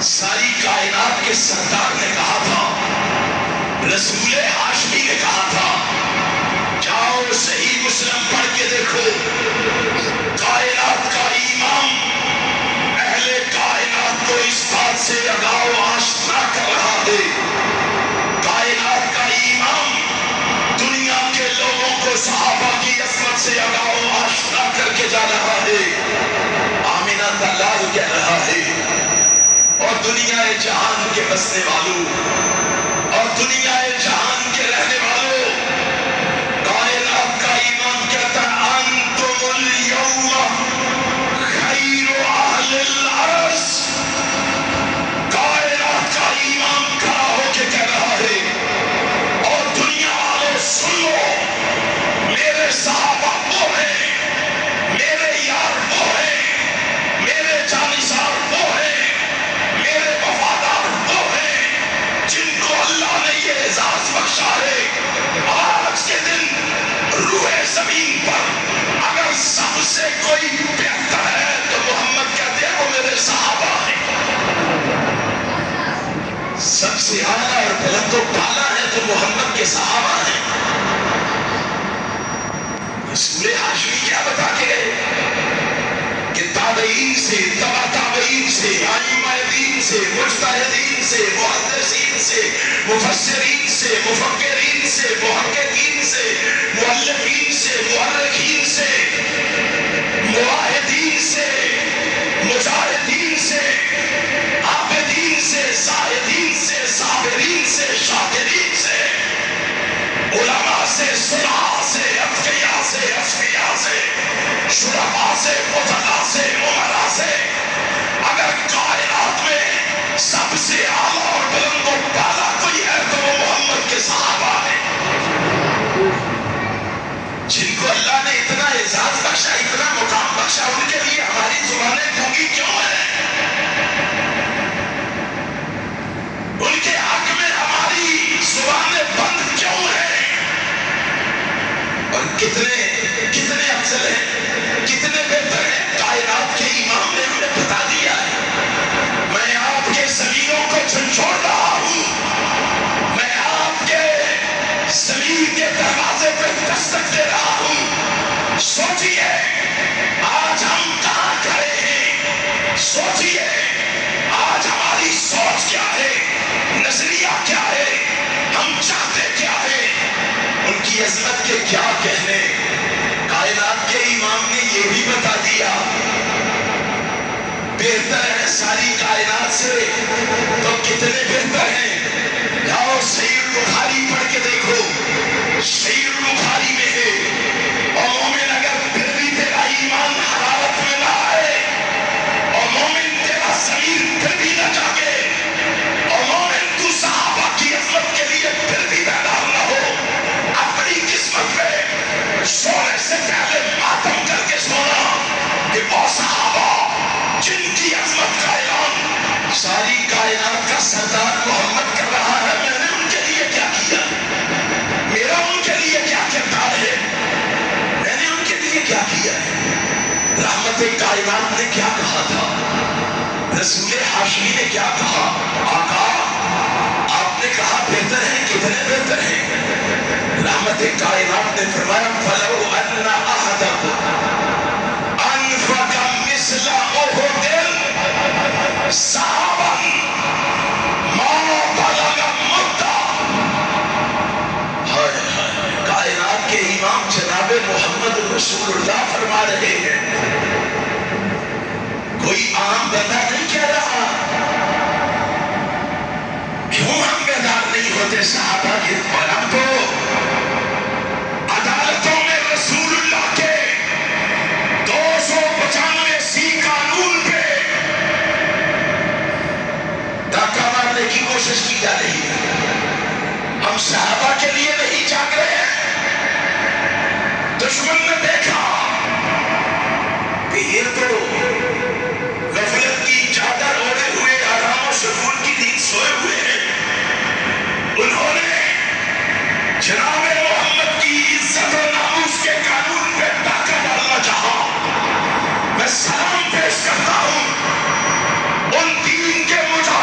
ساری کائنات کے سردار نے کہا تھا، رسول ہاشمی نے کہا تھا، جاؤ صحیح مسلم پڑھ کے دیکھو، کائنات کا امام اہل کائنات کو اس بات سے آگاہ و آشنا کر رہا ہے، کائنات کا امام دنیا کے لوگوں کو صحابہ کی عظمت سے آگاہ و آشنا کر کے جا رہا ہے، آمینہ کا لال کہہ رہا ہے، اور دنیا جہان کے بسنے والوں اور دنیا جہان کے رہنے والوں، کائنات کا امام کہتا ہے انتم اليوم خیر اہل الارض، کائنات کا امام کھڑا ہو کے کہہ رہا ہے، اور دنیا والوں سن لو، میرے صحابہ وہ ہیں، میرے یار وہ ہیں، میرے جانثار وہ ہیں، میرے وفادار وہ ہیں جن کو اللہ نے یہ اعزاز بخشا ہے۔ آج کے دن روح زمین پر اگر سب سے کوئی بہتر ہے تو محمد کہتے ہیں وہ میرے صحابہ ہیں، سب سے اعلیٰ اور بلند و بالا ہے تو محمد کے صحابہ ہیں۔ رسول ہاشمی کیا بتا کے گئے کہ تابعین سے، تبع تابعین سے، ائمہ دین سے، مجتہدین سے، محدثین سے، مفسرین سے، مفکرین سے، محققین سے، مؤلفین سے، مؤرخین سے، مواحدین سے، مجاہدین سے، عابدین سے، زاہدین سے، صابرین سے، شاکرین سے، علماء سے، صلحاء سے، اتقیاء سے، اصفیاء سے، شرفاء سے، فضلاء سے، امراء سے، اگر کائنات میں سب سے اعلیٰ اور بلند و بالا کوئی ہے تو وہ محمد کے صحابہ ہیں، جن کو اللہ نے اتنا اعزاز بخشا، اتنا مقام بخشا، ان کے لیے ہماری زبانیں گونگی کیوں ہیں؟ ان کے حق میں ہماری زبانیں بند کیوں ہیں؟ اور کتنے افضل ہیں، کتنے بہتر ہیں، کائنات کے امام نے ہمیں بتا دیا ہے۔ میں آپ کے زمینوں کو جھنجھوڑ رہا ہوں، میں آپ کے زمین کے دروازے پہ دستک دے رہا ہوں، سوچئے آج ہم کہاں کھڑے ہیں، سوچئے آج ہماری سوچ کیا ہے، نظریہ کیا ہے، ہم چاہتے کیا ہے، ان کی عظمت کے کیا کہنے۔ کائنات کے امام نے یہ بھی بتا دیا، بہتر ہے ساری کائنات سے تو کتنے بہتر ہیں، جاؤ صحیح بخاری پڑھ کے دیکھو، صحیح بخاری میں ہے، اور مومن اگر پھر بھی تیرا ایمان حرارت میں نہ آئے، اور مومن تیرا ضمیر پھر بھی نہ جاگے، اور مومن تو صحابہ کی عظمت کے لیے پھر بھی بیدار نہ ہو، اپنی قسمت پہ سونے سے پہلے ماتم کر کے سونا کہ وہ صحابہ جن کی عظمت کا اعلان ساری کائنات کا سردار محمد کر رہا ہے، میں نے ان کے لیے کیا کیا، میرا ان کے لیے کیا کردار ہے، میں نے ان کے لیے کیا کیا ہے۔ رحمت کائنات نے کیا کہا تھا، رسول ہاشمی نے کیا کہا، آقا آپ نے کہا بہتر ہیں، کتنے بہتر ہیں، رحمت کائنات نے فرمایا فَلَوْ أَنَّ أَحَدَكُمْ أَنفَقَ مِثْلَ أُحُدٍ ذَهَبًا مَا بَلَغَ مُدَّ۔ کائنات کے امام جناب محمد رسول اللہ فرما رہے ہیں، کوئی عام بندہ نہیں کہہ رہا، کیوں ہم بیدار نہیں ہوتے صحابہ کے، اور ہم تو عدالتوں میں رسول اللہ کے 295 قانون پہ ڈاکہ مارنے کی کوشش کی جا رہی ہے، ہم صحابہ کے لیے نہیں جاگ رہے ہیں۔ دشمن نے دیکھا کہ یہ تو غفلت کی چادر اوڑھے ہوئے آرام و سکون کی نیند سوئے ہوئے ہیں، انہوں نے جناب محمد کی عزت و ناموس کے قانون پہ ڈاکہ ڈالنا چاہا۔ میں سلام پیش کرتا ہوں ان دین کے مجاہدین